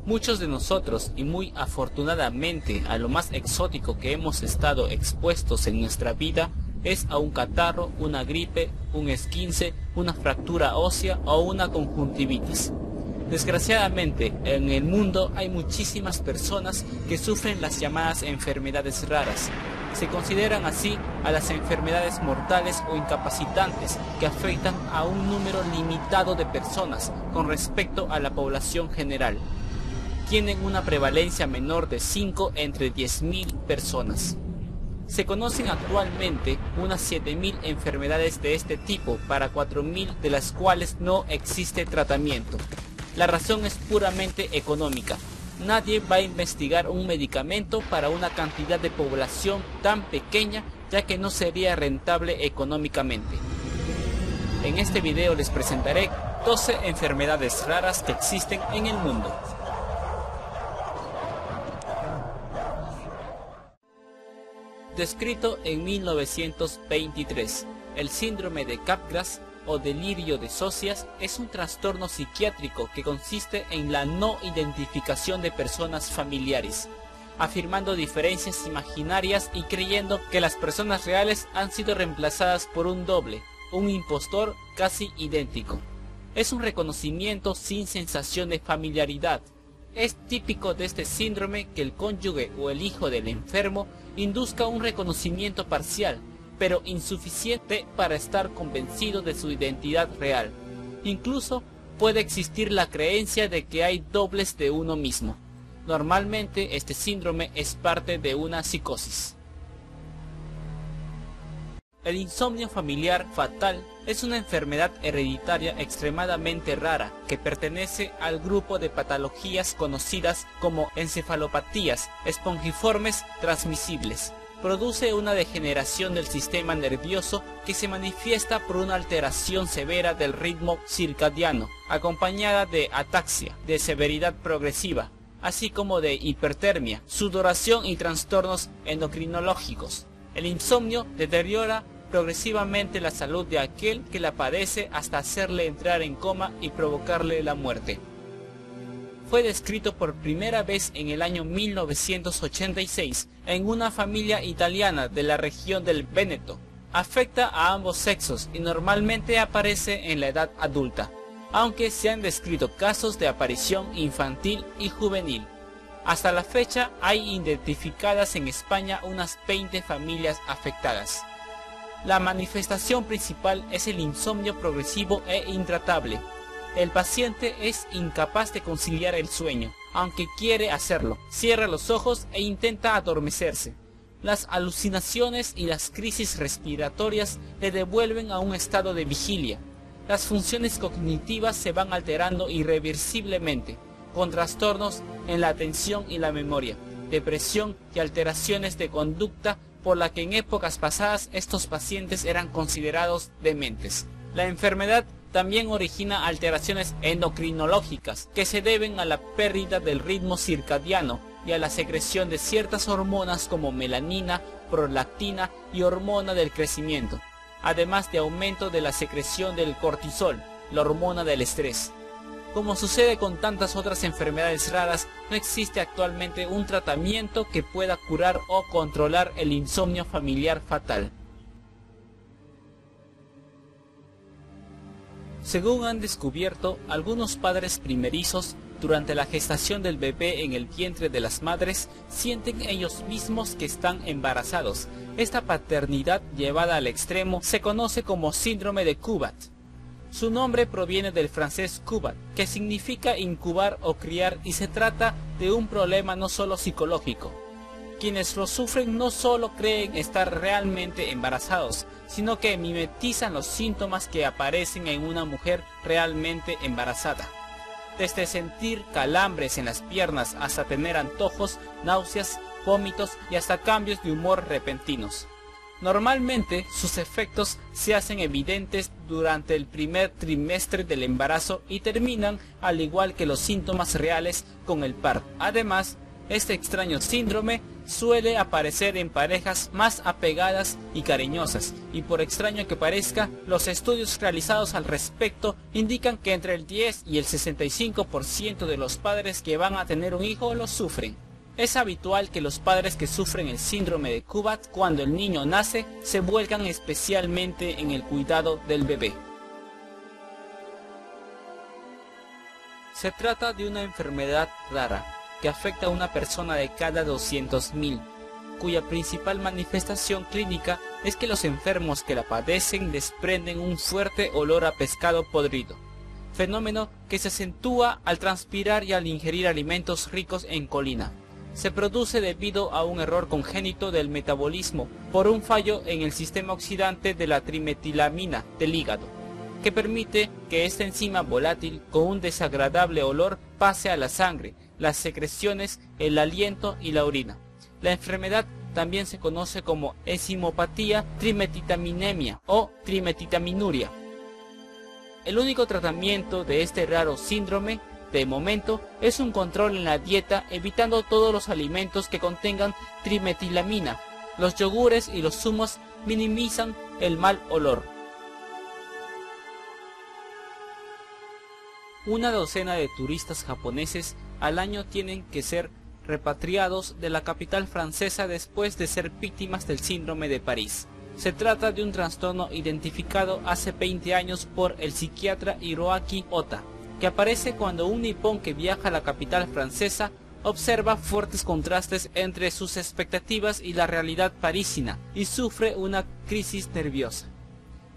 Muchos de nosotros, y muy afortunadamente a lo más exótico que hemos estado expuestos en nuestra vida, es a un catarro, una gripe, un esguince, una fractura ósea o una conjuntivitis. Desgraciadamente, en el mundo hay muchísimas personas que sufren las llamadas enfermedades raras. Se consideran así a las enfermedades mortales o incapacitantes que afectan a un número limitado de personas con respecto a la población general. Tienen una prevalencia menor de 5 entre 10.000 personas. Se conocen actualmente unas 7.000 enfermedades de este tipo para 4.000 de las cuales no existe tratamiento. La razón es puramente económica. Nadie va a investigar un medicamento para una cantidad de población tan pequeña, ya que no sería rentable económicamente. En este video les presentaré 12 enfermedades raras que existen en el mundo. Descrito en 1923, el síndrome de Capgras o delirio de Social es un trastorno psiquiátrico que consiste en la no identificación de personas familiares, afirmando diferencias imaginarias y creyendo que las personas reales han sido reemplazadas por un doble, un impostor casi idéntico. Es un reconocimiento sin sensación de familiaridad. Es típico de este síndrome que el cónyuge o el hijo del enfermo induzca un reconocimiento parcial, pero insuficiente para estar convencido de su identidad real. Incluso puede existir la creencia de que hay dobles de uno mismo. Normalmente este síndrome es parte de una psicosis. El insomnio familiar fatal es una enfermedad hereditaria extremadamente rara que pertenece al grupo de patologías conocidas como encefalopatías espongiformes transmisibles. Produce una degeneración del sistema nervioso que se manifiesta por una alteración severa del ritmo circadiano, acompañada de ataxia de severidad progresiva, así como de hipertermia, sudoración y trastornos endocrinológicos. El insomnio deteriora progresivamente la salud de aquel que la padece hasta hacerle entrar en coma y provocarle la muerte. Fue descrito por primera vez en el año 1986 en una familia italiana de la región del Véneto. Afecta a ambos sexos y normalmente aparece en la edad adulta, aunque se han descrito casos de aparición infantil y juvenil. Hasta la fecha hay identificadas en España unas 20 familias afectadas. La manifestación principal es el insomnio progresivo e intratable. El paciente es incapaz de conciliar el sueño, aunque quiere hacerlo. Cierra los ojos e intenta adormecerse. Las alucinaciones y las crisis respiratorias le devuelven a un estado de vigilia. Las funciones cognitivas se van alterando irreversiblemente, con trastornos en la atención y la memoria, depresión y alteraciones de conducta, por la que en épocas pasadas estos pacientes eran considerados dementes. La enfermedad también origina alteraciones endocrinológicas que se deben a la pérdida del ritmo circadiano y a la secreción de ciertas hormonas como melanina, prolactina y hormona del crecimiento, además de aumento de la secreción del cortisol, la hormona del estrés. Como sucede con tantas otras enfermedades raras, no existe actualmente un tratamiento que pueda curar o controlar el insomnio familiar fatal. Según han descubierto algunos padres primerizos, durante la gestación del bebé en el vientre de las madres, sienten ellos mismos que están embarazados. Esta paternidad llevada al extremo se conoce como síndrome de Cubat. Su nombre proviene del francés cubat, que significa incubar o criar, y se trata de un problema no solo psicológico. Quienes lo sufren no solo creen estar realmente embarazados, sino que mimetizan los síntomas que aparecen en una mujer realmente embarazada. Desde sentir calambres en las piernas hasta tener antojos, náuseas, vómitos y hasta cambios de humor repentinos. Normalmente sus efectos se hacen evidentes durante el primer trimestre del embarazo y terminan, al igual que los síntomas reales, con el parto. Además, Este extraño síndrome suele aparecer en parejas más apegadas y cariñosas, y por extraño que parezca, los estudios realizados al respecto indican que entre el 10 y el 65% de los padres que van a tener un hijo lo sufren. Es habitual que los padres que sufren el síndrome de Kubat cuando el niño nace se vuelcan especialmente en el cuidado del bebé. Se trata de una enfermedad rara que afecta a una persona de cada 200.000, cuya principal manifestación clínica es que los enfermos que la padecen desprenden un fuerte olor a pescado podrido, fenómeno que se acentúa al transpirar y al ingerir alimentos ricos en colina. Se produce debido a un error congénito del metabolismo por un fallo en el sistema oxidante de la trimetilamina del hígado, que permite que esta enzima volátil con un desagradable olor pase a la sangre, las secreciones, el aliento y la orina. La enfermedad también se conoce como enzimopatía trimetitaminemia o trimetitaminuria. El único tratamiento de este raro síndrome, de momento, es un control en la dieta, evitando todos los alimentos que contengan trimetilamina. Los yogures y los zumos minimizan el mal olor. Una docena de turistas japoneses al año tienen que ser repatriados de la capital francesa después de ser víctimas del síndrome de París. Se trata de un trastorno identificado hace 20 años por el psiquiatra Hiroaki Ota, que aparece cuando un nipón que viaja a la capital francesa observa fuertes contrastes entre sus expectativas y la realidad parisina y sufre una crisis nerviosa.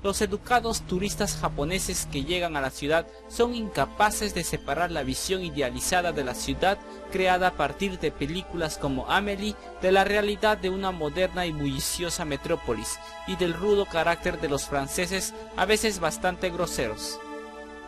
Los educados turistas japoneses que llegan a la ciudad son incapaces de separar la visión idealizada de la ciudad creada a partir de películas como Amélie de la realidad de una moderna y bulliciosa metrópolis y del rudo carácter de los franceses, a veces bastante groseros.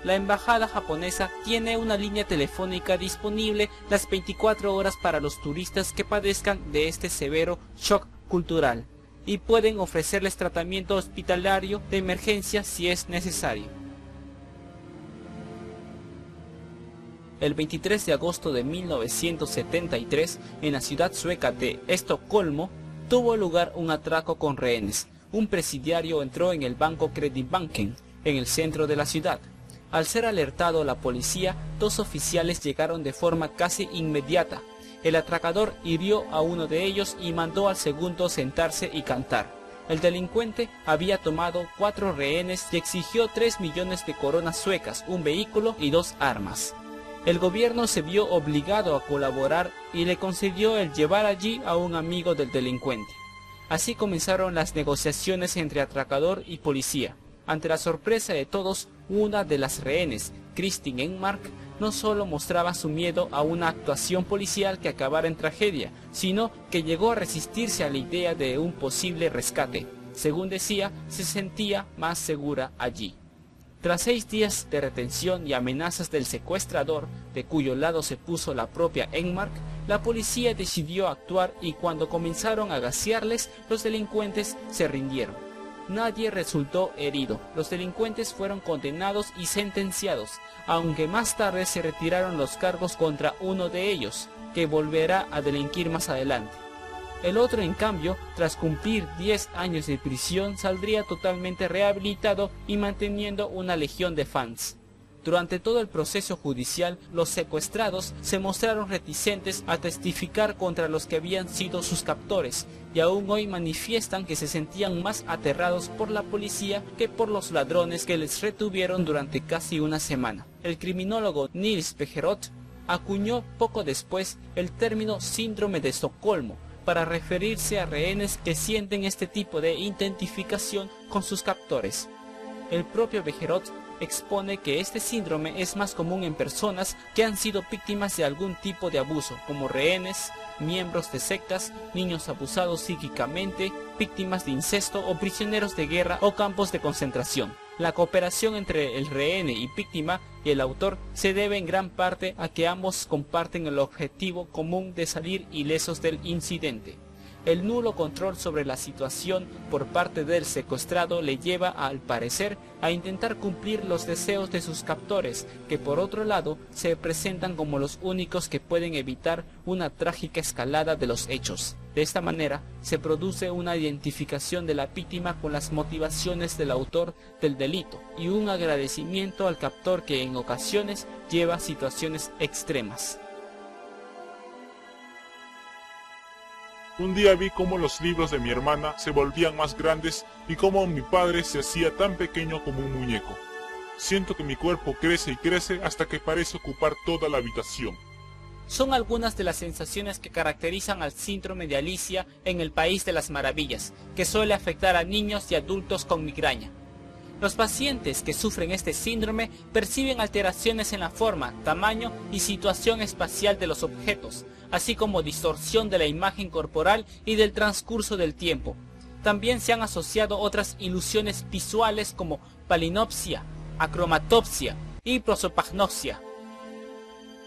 La embajada japonesa tiene una línea telefónica disponible las 24 horas para los turistas que padezcan de este severo shock cultural, y pueden ofrecerles tratamiento hospitalario de emergencia si es necesario. El 23 de agosto de 1973, en la ciudad sueca de Estocolmo, tuvo lugar un atraco con rehenes. Un presidiario entró en el banco Kreditbanken, en el centro de la ciudad. Al ser alertado la policía, 2 oficiales llegaron de forma casi inmediata. El atracador hirió a uno de ellos y mandó al segundo sentarse y cantar. El delincuente había tomado 4 rehenes y exigió 3 millones de coronas suecas, un vehículo y 2 armas. El gobierno se vio obligado a colaborar y le concedió el llevar allí a un amigo del delincuente. Así comenzaron las negociaciones entre atracador y policía. Ante la sorpresa de todos, una de las rehenes, Kristin Enmark, no solo mostraba su miedo a una actuación policial que acabara en tragedia, sino que llegó a resistirse a la idea de un posible rescate. Según decía, se sentía más segura allí. Tras 6 días de retención y amenazas del secuestrador, de cuyo lado se puso la propia Enmark, la policía decidió actuar y cuando comenzaron a gasearles, los delincuentes se rindieron. Nadie resultó herido. Los delincuentes fueron condenados y sentenciados, aunque más tarde se retiraron los cargos contra uno de ellos, que volverá a delinquir más adelante. El otro, en cambio, tras cumplir 10 años de prisión, saldría totalmente rehabilitado y manteniendo una legión de fans. Durante todo el proceso judicial, los secuestrados se mostraron reticentes a testificar contra los que habían sido sus captores, y aún hoy manifiestan que se sentían más aterrados por la policía que por los ladrones que les retuvieron durante casi una semana. El criminólogo Nils Bejerot acuñó poco después el término síndrome de Estocolmo para referirse a rehenes que sienten este tipo de identificación con sus captores. El propio Bejerot expone que este síndrome es más común en personas que han sido víctimas de algún tipo de abuso, como rehenes, miembros de sectas, niños abusados psíquicamente, víctimas de incesto o prisioneros de guerra o campos de concentración. La cooperación entre el rehén y víctima y el autor se debe en gran parte a que ambos comparten el objetivo común de salir ilesos del incidente. El nulo control sobre la situación por parte del secuestrado le lleva, al parecer, a intentar cumplir los deseos de sus captores, que por otro lado se presentan como los únicos que pueden evitar una trágica escalada de los hechos. De esta manera se produce una identificación de la víctima con las motivaciones del autor del delito y un agradecimiento al captor que en ocasiones lleva a situaciones extremas. Un día vi cómo los libros de mi hermana se volvían más grandes y cómo mi padre se hacía tan pequeño como un muñeco. Siento que mi cuerpo crece y crece hasta que parece ocupar toda la habitación. Son algunas de las sensaciones que caracterizan al síndrome de Alicia en el País de las Maravillas, que suele afectar a niños y adultos con migraña. Los pacientes que sufren este síndrome perciben alteraciones en la forma, tamaño y situación espacial de los objetos, así como distorsión de la imagen corporal y del transcurso del tiempo. También se han asociado otras ilusiones visuales como palinopsia, acromatopsia y prosopagnosia.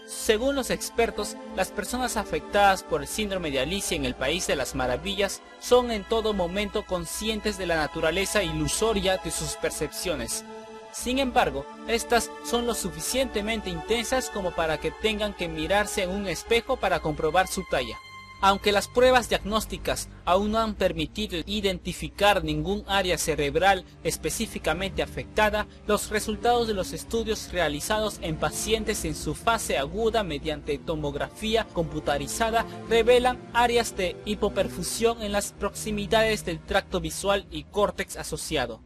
Según los expertos, las personas afectadas por el síndrome de Alicia en el País de las Maravillas son en todo momento conscientes de la naturaleza ilusoria de sus percepciones. Sin embargo, estas son lo suficientemente intensas como para que tengan que mirarse en un espejo para comprobar su talla. Aunque las pruebas diagnósticas aún no han permitido identificar ningún área cerebral específicamente afectada, los resultados de los estudios realizados en pacientes en su fase aguda mediante tomografía computarizada revelan áreas de hipoperfusión en las proximidades del tracto visual y córtex asociado,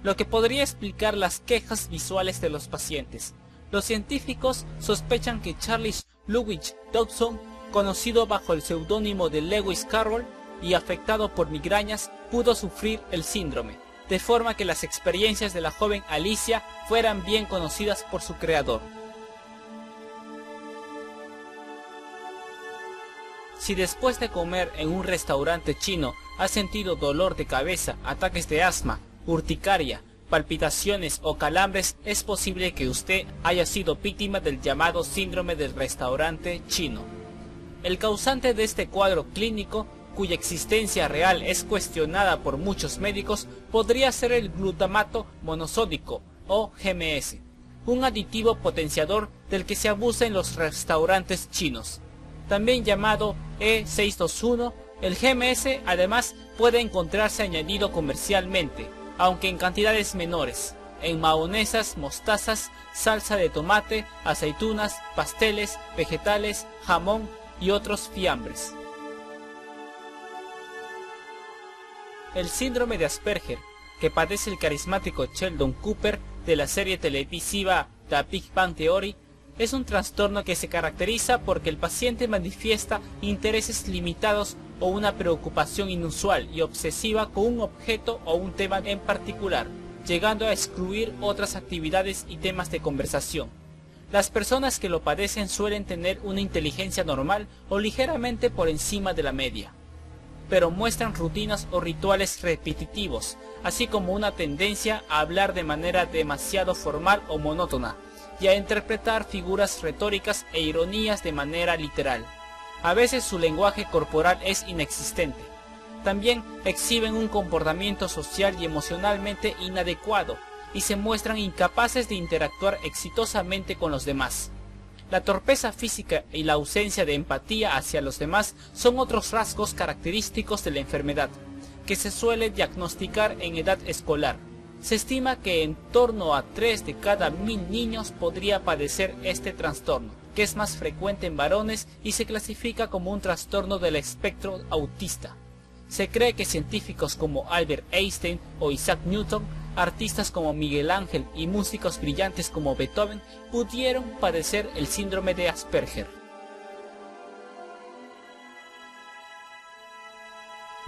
lo que podría explicar las quejas visuales de los pacientes. Los científicos sospechan que Charles Ludwig Dodson, conocido bajo el seudónimo de Lewis Carroll y afectado por migrañas, pudo sufrir el síndrome, de forma que las experiencias de la joven Alicia fueran bien conocidas por su creador. Si después de comer en un restaurante chino ha sentido dolor de cabeza, ataques de asma, urticaria, palpitaciones o calambres, es posible que usted haya sido víctima del llamado síndrome del restaurante chino. El causante de este cuadro clínico, cuya existencia real es cuestionada por muchos médicos, podría ser el glutamato monosódico o GMS, un aditivo potenciador del que se abusa en los restaurantes chinos. También llamado E621, el GMS además puede encontrarse añadido comercialmente, aunque en cantidades menores, en mayonesas, mostazas, salsa de tomate, aceitunas, pasteles, vegetales, jamón y otros fiambres. El síndrome de Asperger, que padece el carismático Sheldon Cooper de la serie televisiva The Big Bang Theory, es un trastorno que se caracteriza porque el paciente manifiesta intereses limitados o una preocupación inusual y obsesiva con un objeto o un tema en particular, llegando a excluir otras actividades y temas de conversación. Las personas que lo padecen suelen tener una inteligencia normal o ligeramente por encima de la media, pero muestran rutinas o rituales repetitivos, así como una tendencia a hablar de manera demasiado formal o monótona, y a interpretar figuras retóricas e ironías de manera literal. A veces su lenguaje corporal es inexistente. También exhiben un comportamiento social y emocionalmente inadecuado, y se muestran incapaces de interactuar exitosamente con los demás. La torpeza física y la ausencia de empatía hacia los demás son otros rasgos característicos de la enfermedad, que se suele diagnosticar en edad escolar. Se estima que en torno a 3 de cada 1000 niños podría padecer este trastorno, que es más frecuente en varones y se clasifica como un trastorno del espectro autista. Se cree que científicos como Albert Einstein o Isaac Newton, artistas como Miguel Ángel y músicos brillantes como Beethoven pudieron padecer el síndrome de Asperger.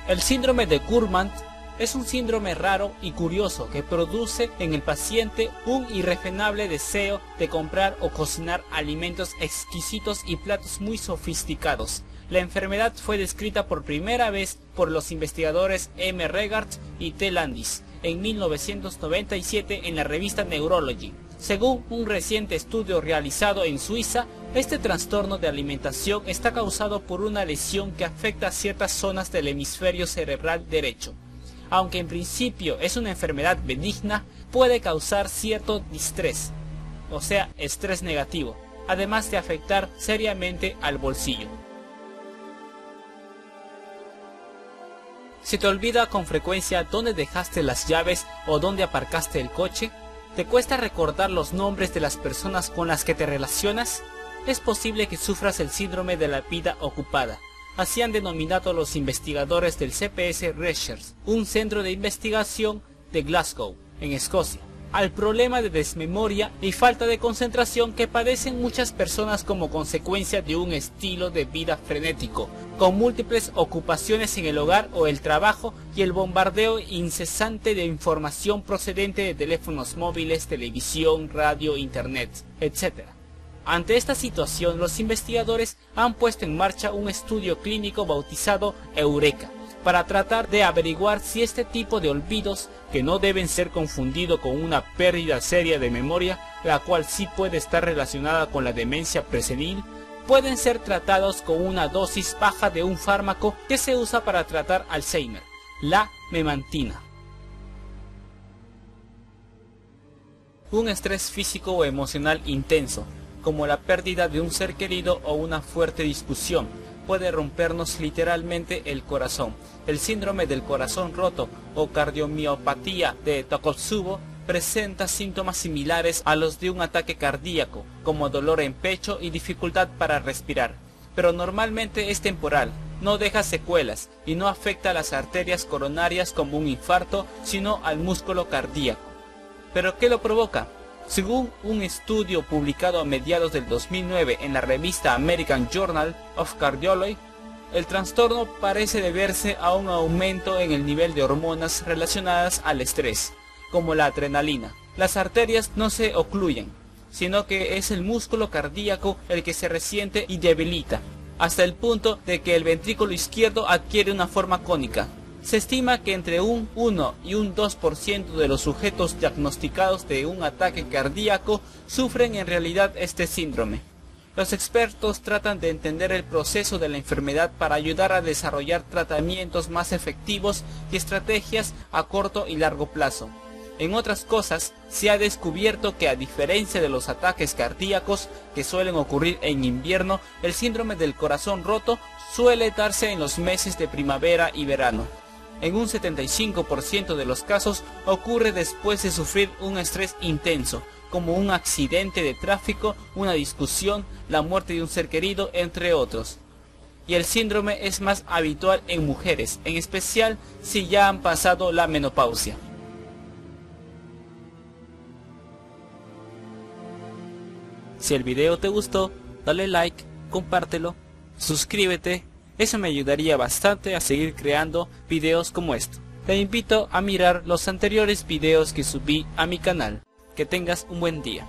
El síndrome de Gourmand es un síndrome raro y curioso que produce en el paciente un irrefrenable deseo de comprar o cocinar alimentos exquisitos y platos muy sofisticados. La enfermedad fue descrita por primera vez por los investigadores M. Regard y T. Landis en 1997 en la revista Neurology. Según un reciente estudio realizado en Suiza, este trastorno de alimentación está causado por una lesión que afecta a ciertas zonas del hemisferio cerebral derecho. Aunque en principio es una enfermedad benigna, puede causar cierto distrés, o sea, estrés negativo, además de afectar seriamente al bolsillo. ¿Se te olvida con frecuencia dónde dejaste las llaves o dónde aparcaste el coche? ¿Te cuesta recordar los nombres de las personas con las que te relacionas? Es posible que sufras el síndrome de la vida ocupada. Así han denominado los investigadores del CPS Research, un centro de investigación de Glasgow, en Escocia, al problema de desmemoria y falta de concentración que padecen muchas personas como consecuencia de un estilo de vida frenético, con múltiples ocupaciones en el hogar o el trabajo y el bombardeo incesante de información procedente de teléfonos móviles, televisión, radio, internet, etc. Ante esta situación, los investigadores han puesto en marcha un estudio clínico bautizado Eureka, para tratar de averiguar si este tipo de olvidos, que no deben ser confundidos con una pérdida seria de memoria, la cual sí puede estar relacionada con la demencia presenil, pueden ser tratados con una dosis baja de un fármaco que se usa para tratar Alzheimer, la memantina. Un estrés físico o emocional intenso, como la pérdida de un ser querido o una fuerte discusión, puede rompernos literalmente el corazón. El síndrome del corazón roto o cardiomiopatía de Takotsubo presenta síntomas similares a los de un ataque cardíaco, como dolor en pecho y dificultad para respirar, pero normalmente es temporal, no deja secuelas y no afecta a las arterias coronarias como un infarto, sino al músculo cardíaco. ¿Pero qué lo provoca? Según un estudio publicado a mediados del 2009 en la revista American Journal of Cardiology, el trastorno parece deberse a un aumento en el nivel de hormonas relacionadas al estrés, como la adrenalina. Las arterias no se ocluyen, sino que es el músculo cardíaco el que se resiente y debilita, hasta el punto de que el ventrículo izquierdo adquiere una forma cónica. Se estima que entre un 1 y un 2% de los sujetos diagnosticados de un ataque cardíaco sufren en realidad este síndrome. Los expertos tratan de entender el proceso de la enfermedad para ayudar a desarrollar tratamientos más efectivos y estrategias a corto y largo plazo. En otras cosas, se ha descubierto que a diferencia de los ataques cardíacos que suelen ocurrir en invierno, el síndrome del corazón roto suele darse en los meses de primavera y verano. En un 75% de los casos ocurre después de sufrir un estrés intenso, como un accidente de tráfico, una discusión, la muerte de un ser querido, entre otros. Y el síndrome es más habitual en mujeres, en especial si ya han pasado la menopausia. Si el video te gustó, dale like, compártelo, suscríbete. Eso me ayudaría bastante a seguir creando videos como esto. Te invito a mirar los anteriores videos que subí a mi canal. Que tengas un buen día.